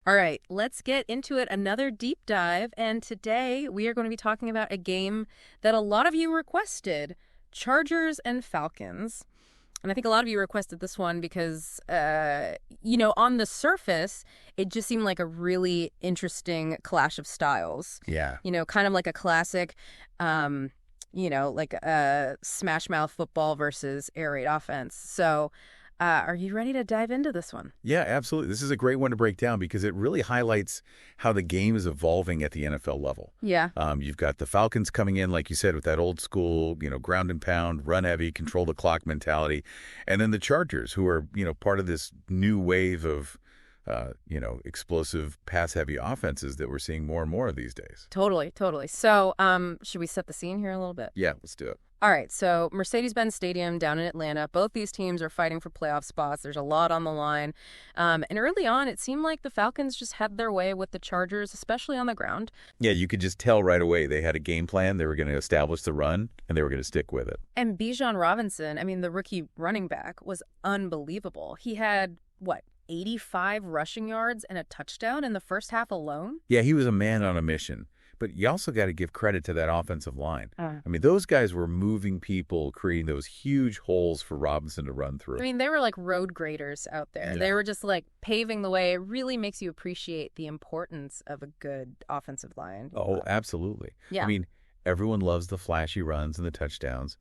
All right, let's get into it. Another deep dive. And today we are going to be talking about a game that a lot of you requested, Chargers and Falcons. And I think a lot of you requested this one because, on the surface, it just seemed like a really interesting clash of styles. Yeah. Kind of like a classic, like a smash mouth football versus air raid offense. So are you ready to dive into this one? Yeah, absolutely. This is a great one to break down because it really highlights how the game is evolving at the NFL level. Yeah. You've got the Falcons coming in, like you said, with that old school, ground and pound, run heavy, control the clock mentality. And then the Chargers, who are, part of this new wave of, explosive pass-heavy offenses that we're seeing more and more of these days. Totally, totally. So should we set the scene here a little bit? Yeah, let's do it. All right, so Mercedes-Benz Stadium down in Atlanta. Both these teams are fighting for playoff spots. There's a lot on the line. And early on, it seemed like the Falcons just had their way with the Chargers, especially on the ground. Yeah, you could just tell right away they had a game plan. They were going to establish the run, and they were going to stick with it. And Bijan Robinson, the rookie running back, was unbelievable. He had, 85 rushing yards and a touchdown in the first half alone? Yeah, he was a man on a mission. But you also got to give credit to that offensive line. Those guys were moving people, creating those huge holes for Robinson to run through. They were like road graders out there. Yeah. They were just like paving the way. It really makes you appreciate the importance of a good offensive line. Oh, absolutely. Yeah. Everyone loves the flashy runs and the touchdowns.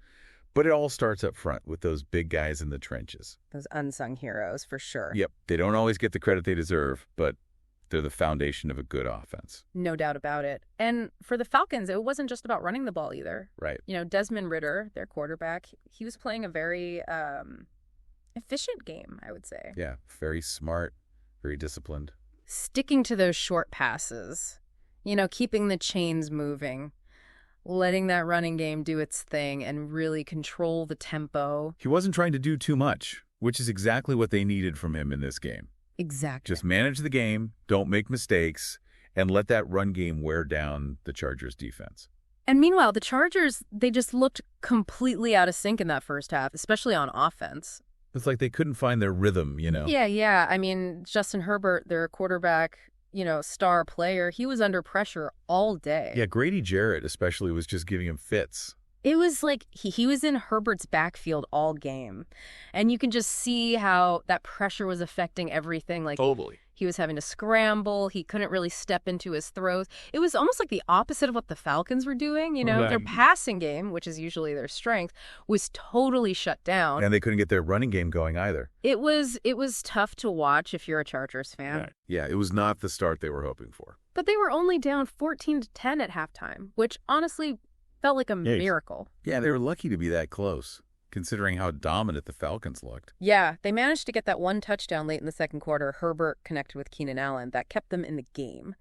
But it all starts up front with those big guys in the trenches. Those unsung heroes, for sure. Yep. They don't always get the credit they deserve, but they're the foundation of a good offense. No doubt about it. And for the Falcons, it wasn't just about running the ball either. Right. Desmond Ridder, their quarterback, he was playing a very efficient game, I would say. Yeah, very smart, very disciplined. Sticking to those short passes, keeping the chains moving, letting that running game do its thing and really control the tempo. He wasn't trying to do too much, which is exactly what they needed from him in this game. Exactly. Just manage the game, don't make mistakes, and let that run game wear down the Chargers' defense. And meanwhile, the Chargers, they just looked completely out of sync in that first half, especially on offense. It's like they couldn't find their rhythm, Yeah. Justin Herbert, their quarterback, star player, he was under pressure all day. Yeah, Grady Jarrett especially was just giving him fits. It was like he was in Herbert's backfield all game. And you can just see how that pressure was affecting everything. Like, totally. He was having to scramble. He couldn't really step into his throws. It was almost like the opposite of what the Falcons were doing. Right. Their passing game, which is usually their strength, was totally shut down. And they couldn't get their running game going either. It was tough to watch if you're a Chargers fan. Right. Yeah, it was not the start they were hoping for. But they were only down 14-10 at halftime, which honestly felt like a miracle. Yeah, they were lucky to be that close, considering how dominant the Falcons looked. Yeah, they managed to get that one touchdown late in the second quarter. Herbert connected with Keenan Allen. That kept them in the game.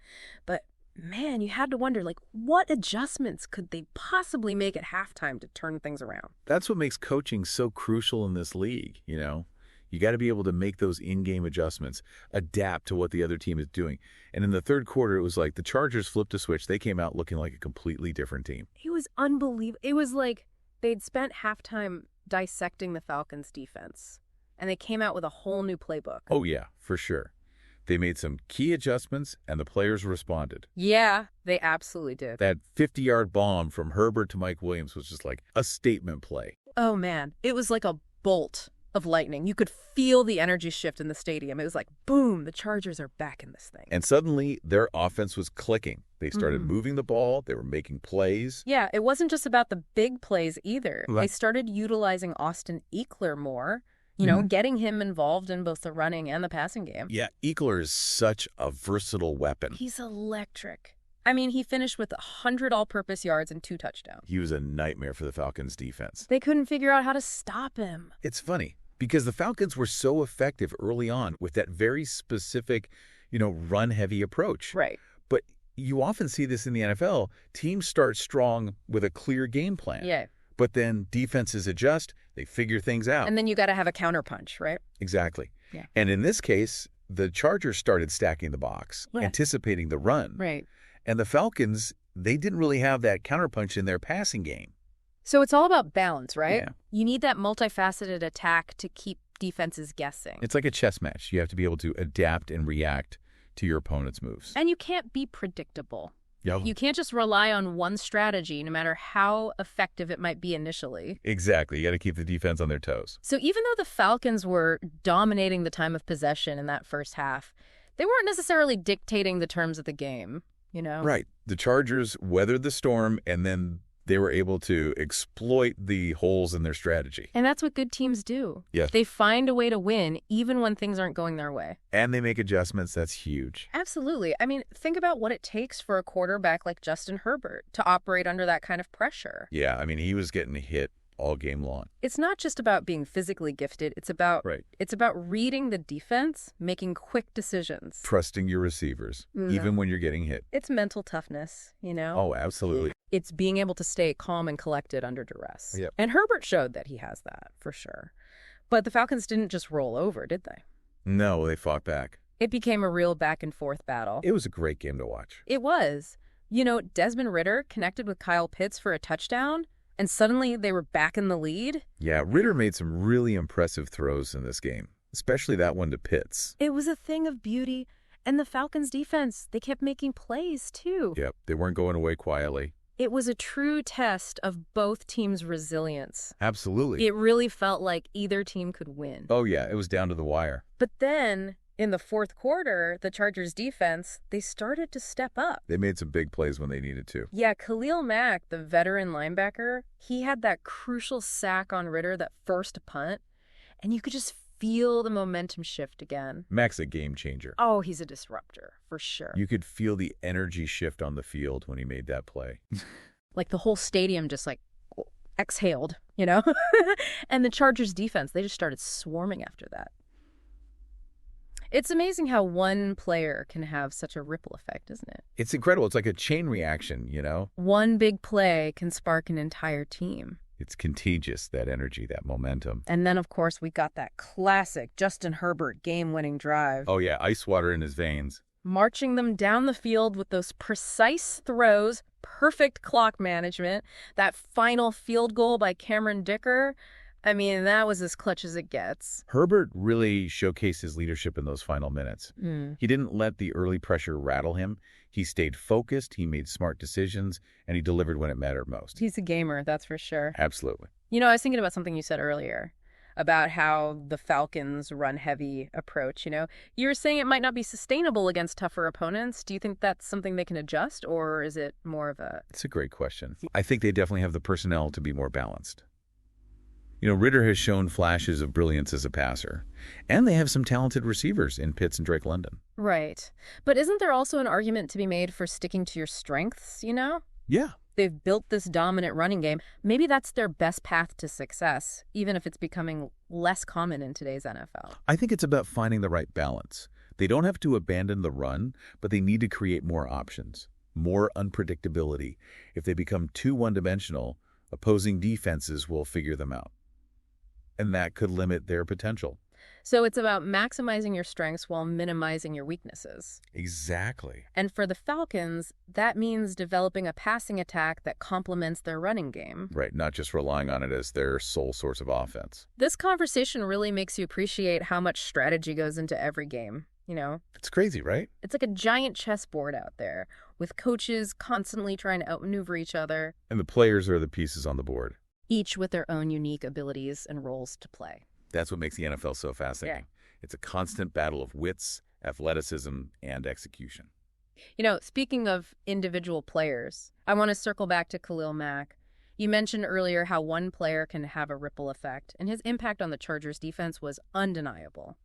But, man, you had to wonder, what adjustments could they possibly make at halftime to turn things around? That's what makes coaching so crucial in this league, You got to be able to make those in-game adjustments, adapt to what the other team is doing. And in the third quarter, it was like the Chargers flipped a switch. They came out looking like a completely different team. It was unbelievable. It was like they'd spent halftime dissecting the Falcons' defense, and they came out with a whole new playbook. Oh, yeah, for sure. They made some key adjustments, and the players responded. Yeah, they absolutely did. That 50-yard bomb from Herbert to Mike Williams was just like a statement play. Oh, man. It was like a bolt of lightning. You could feel the energy shift in the stadium. It was like, boom, the Chargers are back in this thing. And suddenly, their offense was clicking. They started moving the ball. They were making plays. Yeah, it wasn't just about the big plays either. Right. They started utilizing Austin Ekeler more, getting him involved in both the running and the passing game. Yeah, Ekeler is such a versatile weapon. He's electric. He finished with 100 all-purpose yards and 2 touchdowns. He was a nightmare for the Falcons' defense. They couldn't figure out how to stop him. It's funny, because the Falcons were so effective early on with that very specific, run-heavy approach. Right. But you often see this in the NFL. Teams start strong with a clear game plan. Yeah. But then defenses adjust. They figure things out. And then you got to have a counterpunch, right? Exactly. Yeah. And in this case, the Chargers started stacking the box, anticipating the run. Right. And the Falcons, they didn't really have that counterpunch in their passing game. So it's all about balance, right? Yeah. You need that multifaceted attack to keep defenses guessing. It's like a chess match. You have to be able to adapt and react to your opponent's moves. And you can't be predictable. Yeah. You can't just rely on one strategy, no matter how effective it might be initially. Exactly. You got to keep the defense on their toes. So even though the Falcons were dominating the time of possession in that first half, they weren't necessarily dictating the terms of the game, you know? Right. The Chargers weathered the storm, and then they were able to exploit the holes in their strategy. And that's what good teams do. Yes. They find a way to win even when things aren't going their way. And they make adjustments. That's huge. Absolutely. I mean, think about what it takes for a quarterback like Justin Herbert to operate under that kind of pressure. Yeah, I mean, he was getting hit all game long. It's not just about being physically gifted. It's about reading the defense, making quick decisions. Trusting your receivers, even when you're getting hit. It's mental toughness, you know? Oh, absolutely. It's being able to stay calm and collected under duress. Yep. And Herbert showed that he has that, for sure. But the Falcons didn't just roll over, did they? No, they fought back. It became a real back-and-forth battle. It was a great game to watch. It was. You know, Desmond Ridder connected with Kyle Pitts for a touchdown, and suddenly they were back in the lead. Yeah, Ridder made some really impressive throws in this game, especially that one to Pitts. It was a thing of beauty. And the Falcons' defense, they kept making plays, too. Yep, they weren't going away quietly. It was a true test of both teams' resilience. Absolutely. It really felt like either team could win. Oh, yeah, it was down to the wire. But then, in the fourth quarter, the Chargers' defense, they started to step up. They made some big plays when they needed to. Yeah, Khalil Mack, the veteran linebacker, he had that crucial sack on Ridder, that first punt, and you could just feel the momentum shift again. Mack's a game changer. Oh, he's a disruptor, for sure. You could feel the energy shift on the field when he made that play. Like the whole stadium just like exhaled, you know? And the Chargers defense, they just started swarming after that. It's amazing how one player can have such a ripple effect, isn't it? It's incredible. It's like a chain reaction, you know? One big play can spark an entire team. It's contagious, that energy, that momentum. And then, of course, we got that classic Justin Herbert game-winning drive. Oh, yeah, ice water in his veins. Marching them down the field with those precise throws, perfect clock management, that final field goal by Cameron Dicker. I mean, that was as clutch as it gets. Herbert really showcased his leadership in those final minutes. He didn't let the early pressure rattle him. He stayed focused, he made smart decisions, and he delivered when it mattered most. He's a gamer, that's for sure. Absolutely. You know, I was thinking about something you said earlier about how the Falcons' run-heavy approach, you know. You were saying it might not be sustainable against tougher opponents. Do you think that's something they can adjust, or is it more of a... It's a great question. I think they definitely have the personnel to be more balanced. You know, Ridder has shown flashes of brilliance as a passer, and they have some talented receivers in Pitts and Drake London. Right. But isn't there also an argument to be made for sticking to your strengths, you know? Yeah. They've built this dominant running game. Maybe that's their best path to success, even if it's becoming less common in today's NFL. I think it's about finding the right balance. They don't have to abandon the run, but they need to create more options, more unpredictability. If they become too one-dimensional, opposing defenses will figure them out. And that could limit their potential. So it's about maximizing your strengths while minimizing your weaknesses. Exactly. And for the Falcons, that means developing a passing attack that complements their running game. Right, not just relying on it as their sole source of offense. This conversation really makes you appreciate how much strategy goes into every game, you know? It's crazy, right? It's like a giant chessboard out there, with coaches constantly trying to outmaneuver each other. And the players are the pieces on the board. Each with their own unique abilities and roles to play. That's what makes the NFL so fascinating. Yeah. It's a constant battle of wits, athleticism, and execution. You know, speaking of individual players, I want to circle back to Khalil Mack. You mentioned earlier how one player can have a ripple effect, and his impact on the Chargers defense was undeniable.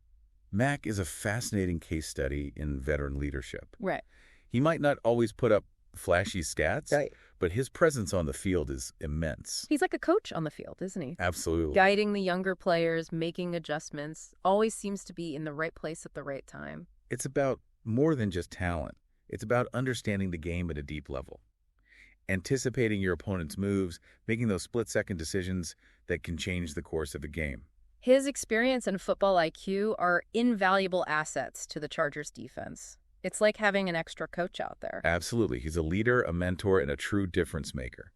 Mack is a fascinating case study in veteran leadership. Right. He might not always put up flashy stats, right, but his presence on the field is immense. He's like a coach on the field, isn't he? Absolutely. Guiding the younger players, making adjustments, always seems to be in the right place at the right time. It's about more than just talent. It's about understanding the game at a deep level. Anticipating your opponent's moves, making those split-second decisions that can change the course of a game. His experience and football IQ are invaluable assets to the Chargers defense. It's like having an extra coach out there. Absolutely. He's a leader, a mentor, and a true difference maker.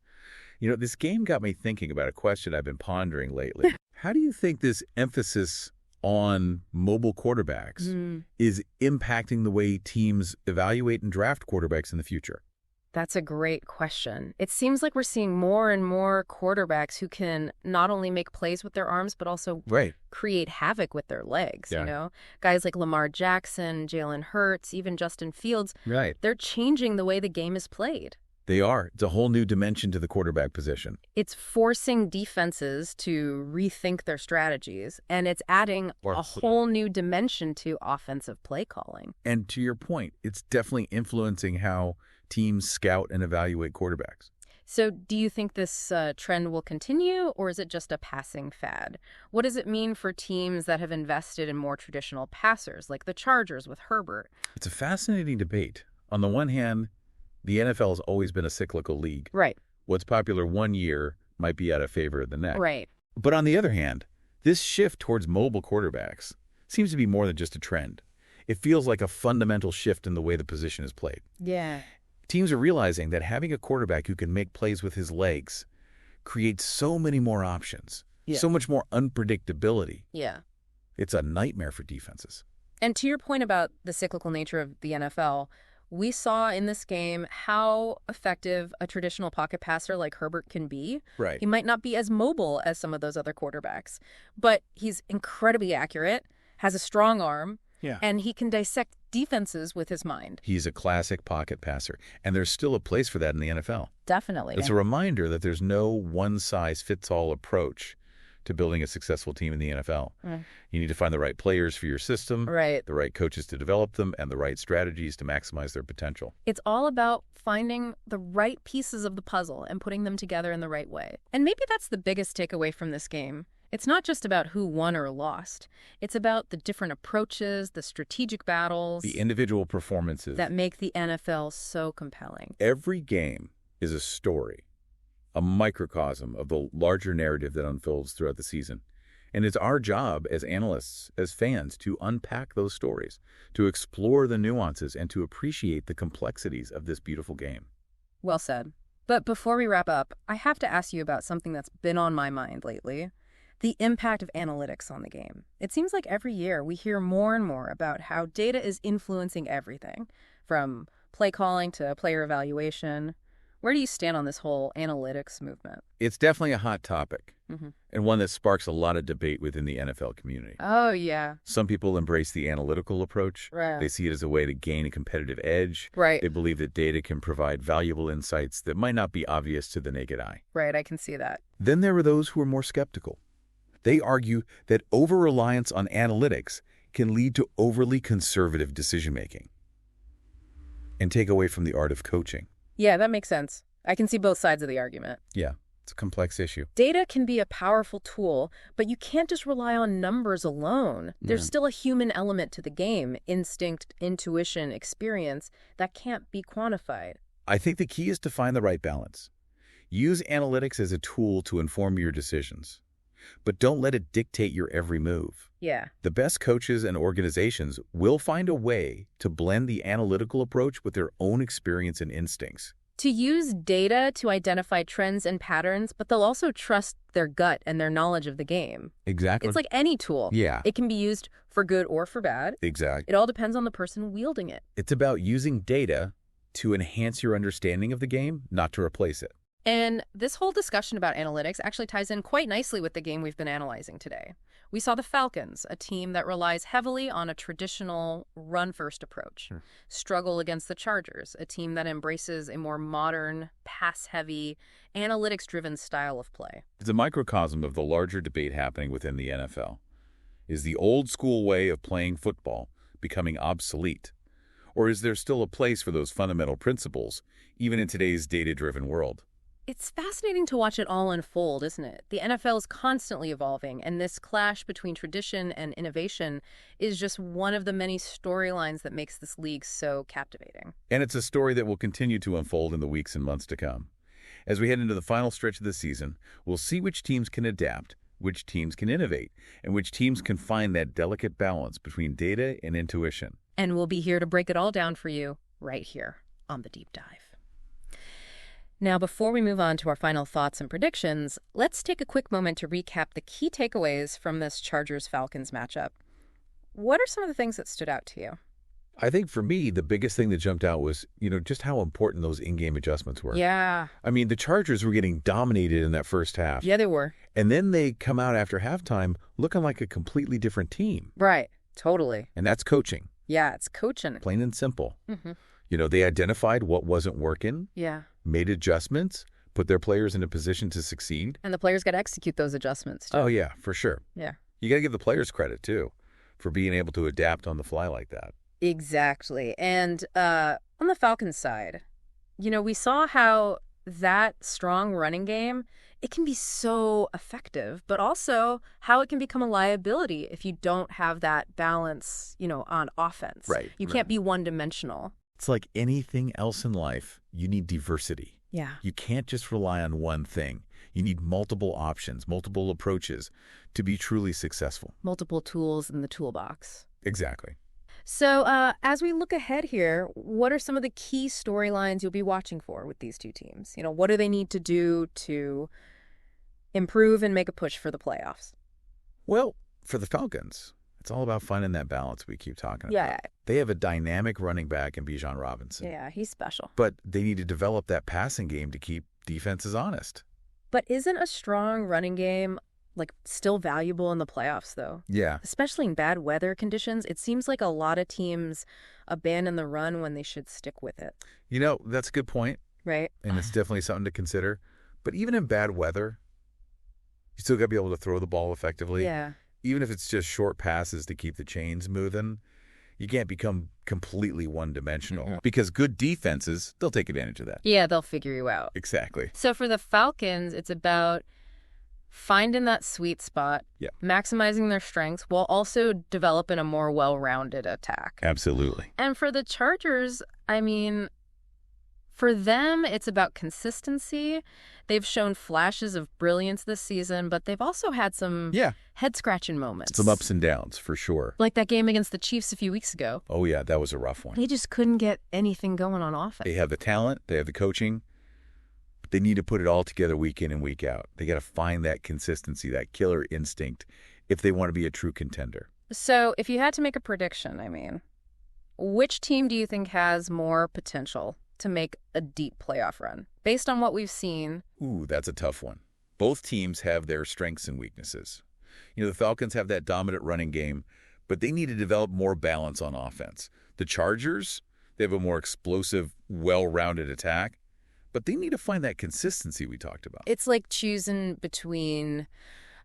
You know, this game got me thinking about a question I've been pondering lately. How do you think this emphasis on mobile quarterbacks is impacting the way teams evaluate and draft quarterbacks in the future? That's a great question. It seems like we're seeing more and more quarterbacks who can not only make plays with their arms, but also create havoc with their legs, you know? Guys like Lamar Jackson, Jalen Hurts, even Justin Fields, they're changing the way the game is played. They are. It's a whole new dimension to the quarterback position. It's forcing defenses to rethink their strategies, and it's adding a whole new dimension to offensive play calling. And to your point, it's definitely influencing how teams scout and evaluate quarterbacks. So do you think this trend will continue, or is it just a passing fad? What does it mean for teams that have invested in more traditional passers, like the Chargers with Herbert? It's a fascinating debate. On the one hand, the NFL has always been a cyclical league. Right. What's popular one year might be out of favor the next. Right. But on the other hand, this shift towards mobile quarterbacks seems to be more than just a trend. It feels like a fundamental shift in the way the position is played. Yeah. Teams are realizing that having a quarterback who can make plays with his legs creates so many more options, so much more unpredictability. Yeah. It's a nightmare for defenses. And to your point about the cyclical nature of the NFL, we saw in this game how effective a traditional pocket passer like Herbert can be. Right. He might not be as mobile as some of those other quarterbacks, but he's incredibly accurate, has a strong arm, and he can dissect defenses with his mind. He's a classic pocket passer, and there's still a place for that in the NFL. Definitely. It's a reminder that there's no one-size-fits-all approach to building a successful team in the NFL. You need to find the right players for your system, the right coaches to develop them, and the right strategies to maximize their potential. It's all about finding the right pieces of the puzzle and putting them together in the right way. And maybe that's the biggest takeaway from this game. It's not just about who won or lost. It's about the different approaches, the strategic battles, the individual performances that make the NFL so compelling. Every game is a story, a microcosm of the larger narrative that unfolds throughout the season. And it's our job as analysts, as fans, to unpack those stories, to explore the nuances, and to appreciate the complexities of this beautiful game. Well said. But before we wrap up, I have to ask you about something that's been on my mind lately. The impact of analytics on the game. It seems like every year we hear more and more about how data is influencing everything, from play calling to player evaluation. Where do you stand on this whole analytics movement? It's definitely a hot topic, and one that sparks a lot of debate within the NFL community. Oh, yeah. Some people embrace the analytical approach. They see it as a way to gain a competitive edge. They believe that data can provide valuable insights that might not be obvious to the naked eye. I can see that. Then there are those who are more skeptical. They argue that over-reliance on analytics can lead to overly conservative decision-making and take away from the art of coaching. Yeah, that makes sense. I can see both sides of the argument. Yeah, it's a complex issue. Data can be a powerful tool, but you can't just rely on numbers alone. There's still a human element to the game, instinct, intuition, experience, that can't be quantified. I think the key is to find the right balance. Use analytics as a tool to inform your decisions, but don't let it dictate your every move. Yeah. The best coaches and organizations will find a way to blend the analytical approach with their own experience and instincts. To use data to identify trends and patterns, but they'll also trust their gut and their knowledge of the game. Exactly. It's like any tool. Yeah. It can be used for good or for bad. Exactly. It all depends on the person wielding it. It's about using data to enhance your understanding of the game, not to replace it. And this whole discussion about analytics actually ties in quite nicely with the game we've been analyzing today. We saw the Falcons, a team that relies heavily on a traditional run-first approach, struggle against the Chargers, a team that embraces a more modern, pass-heavy, analytics-driven style of play. It's a microcosm of the larger debate happening within the NFL. Is the old-school way of playing football becoming obsolete? Or is there still a place for those fundamental principles, even in today's data-driven world? It's fascinating to watch it all unfold, isn't it? The NFL is constantly evolving, and this clash between tradition and innovation is just one of the many storylines that makes this league so captivating. And it's a story that will continue to unfold in the weeks and months to come. As we head into the final stretch of the season, we'll see which teams can adapt, which teams can innovate, and which teams can find that delicate balance between data and intuition. And we'll be here to break it all down for you right here on The Deep Dive. Now, before we move on to our final thoughts and predictions, let's take a quick moment to recap the key takeaways from this Chargers-Falcons matchup. What are some of the things that stood out to you? I think for me, the biggest thing that jumped out was, just how important those in-game adjustments were. Yeah. I mean, the Chargers were getting dominated in that first half. Yeah, they were. And then they come out after halftime looking like a completely different team. Right. Totally. And that's coaching. Yeah, it's coaching. Plain and simple. Mm-hmm. They identified what wasn't working. Yeah. Made adjustments, put their players in a position to succeed. And the players got to execute those adjustments, too. Oh, yeah, for sure. Yeah. You got to give the players credit, too, for being able to adapt on the fly like that. Exactly. And on the Falcons side, we saw how that strong running game, it can be so effective, but also how it can become a liability if you don't have that balance, on offense. Right. You can't be one-dimensional. It's like anything else in life, you need diversity. Yeah. You can't just rely on one thing. You need multiple options, multiple approaches to be truly successful. Multiple tools in the toolbox. Exactly. So as we look ahead here, what are some of the key storylines you'll be watching for with these two teams? What do they need to do to improve and make a push for the playoffs? Well, for the Falcons, it's all about finding that balance we keep talking about. Yeah. They have a dynamic running back in Bijan Robinson. Yeah, he's special. But they need to develop that passing game to keep defenses honest. But isn't a strong running game still valuable in the playoffs, though? Yeah. Especially in bad weather conditions. It seems like a lot of teams abandon the run when they should stick with it. That's a good point. Right. And it's definitely something to consider. But even in bad weather, you still got to be able to throw the ball effectively. Yeah. Even if it's just short passes to keep the chains moving, you can't become completely one-dimensional. Mm-hmm. Because good defenses, they'll take advantage of that. Yeah, they'll figure you out. Exactly. So for the Falcons, it's about finding that sweet spot, maximizing their strengths, while also developing a more well-rounded attack. Absolutely. And for the Chargers, for them, it's about consistency. They've shown flashes of brilliance this season, but they've also had some head-scratching moments. Some ups and downs, for sure. Like that game against the Chiefs a few weeks ago. Oh, yeah, that was a rough one. They just couldn't get anything going on offense. They have the talent, they have the coaching, but they need to put it all together week in and week out. They got to find that consistency, that killer instinct, if they want to be a true contender. So if you had to make a prediction, which team do you think has more potential to make a deep playoff run? Based on what we've seen. Ooh, that's a tough one. Both teams have their strengths and weaknesses. The Falcons have that dominant running game, but they need to develop more balance on offense. The Chargers, they have a more explosive, well-rounded attack, but they need to find that consistency we talked about. It's like choosing between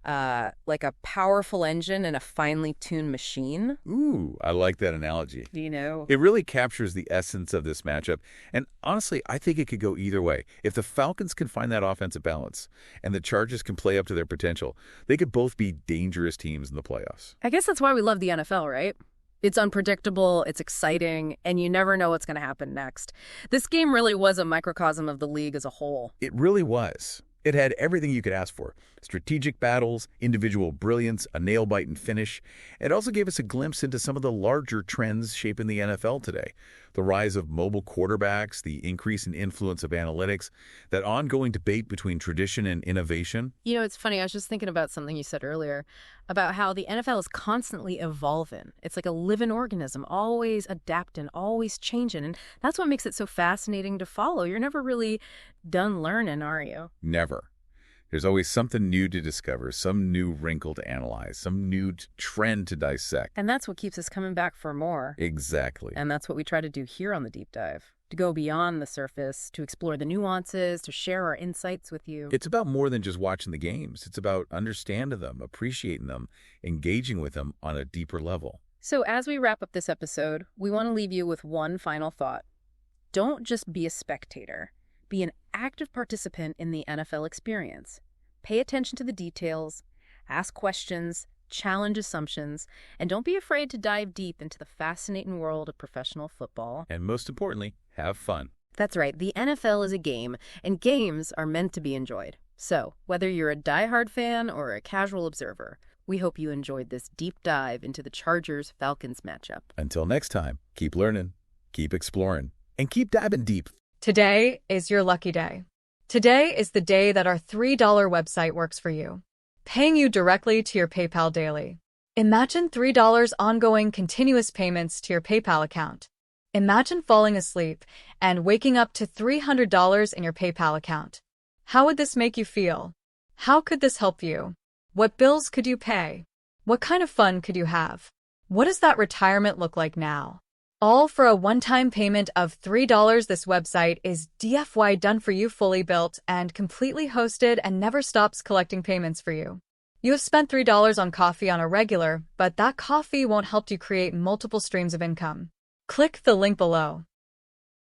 a powerful engine and a finely tuned machine. Ooh, I like that analogy. It really captures the essence of this matchup. And honestly, I think it could go either way. If the Falcons can find that offensive balance and the Chargers can play up to their potential, they could both be dangerous teams in the playoffs. I guess that's why we love the NFL, right? It's unpredictable, it's exciting, and you never know what's going to happen next. This game really was a microcosm of the league as a whole. It really was. It had everything you could ask for. Strategic battles, individual brilliance, a nail-biting finish. It also gave us a glimpse into some of the larger trends shaping the NFL today. The rise of mobile quarterbacks, the increase in influence of analytics, that ongoing debate between tradition and innovation. It's funny. I was just thinking about something you said earlier about how the NFL is constantly evolving. It's like a living organism, always adapting, always changing. And that's what makes it so fascinating to follow. You're never really done learning, are you? Never. There's always something new to discover, some new wrinkle to analyze, some new trend to dissect. And that's what keeps us coming back for more. Exactly. And that's what we try to do here on The Deep Dive, to go beyond the surface, to explore the nuances, to share our insights with you. It's about more than just watching the games. It's about understanding them, appreciating them, engaging with them on a deeper level. So as we wrap up this episode, we want to leave you with one final thought. Don't just be a spectator. Be an active participant in the NFL experience. Pay attention to the details, ask questions, challenge assumptions, and don't be afraid to dive deep into the fascinating world of professional football. And most importantly, have fun. That's right. The NFL is a game, and games are meant to be enjoyed. So, whether you're a diehard fan or a casual observer, we hope you enjoyed this deep dive into the Chargers-Falcons matchup. Until next time, keep learning, keep exploring, and keep diving deep. Today is your lucky day. Today is the day that our $3 website works for you, paying you directly to your PayPal daily. Imagine $3 ongoing continuous payments to your PayPal account. Imagine falling asleep and waking up to $300 in your PayPal account. How would this make you feel? How could this help you? What bills could you pay? What kind of fun could you have? What does that retirement look like now? All for a one-time payment of $3. This website is DFY done for you, fully built and completely hosted, and never stops collecting payments for you. You have spent $3 on coffee on a regular, but that coffee won't help you create multiple streams of income. Click the link below.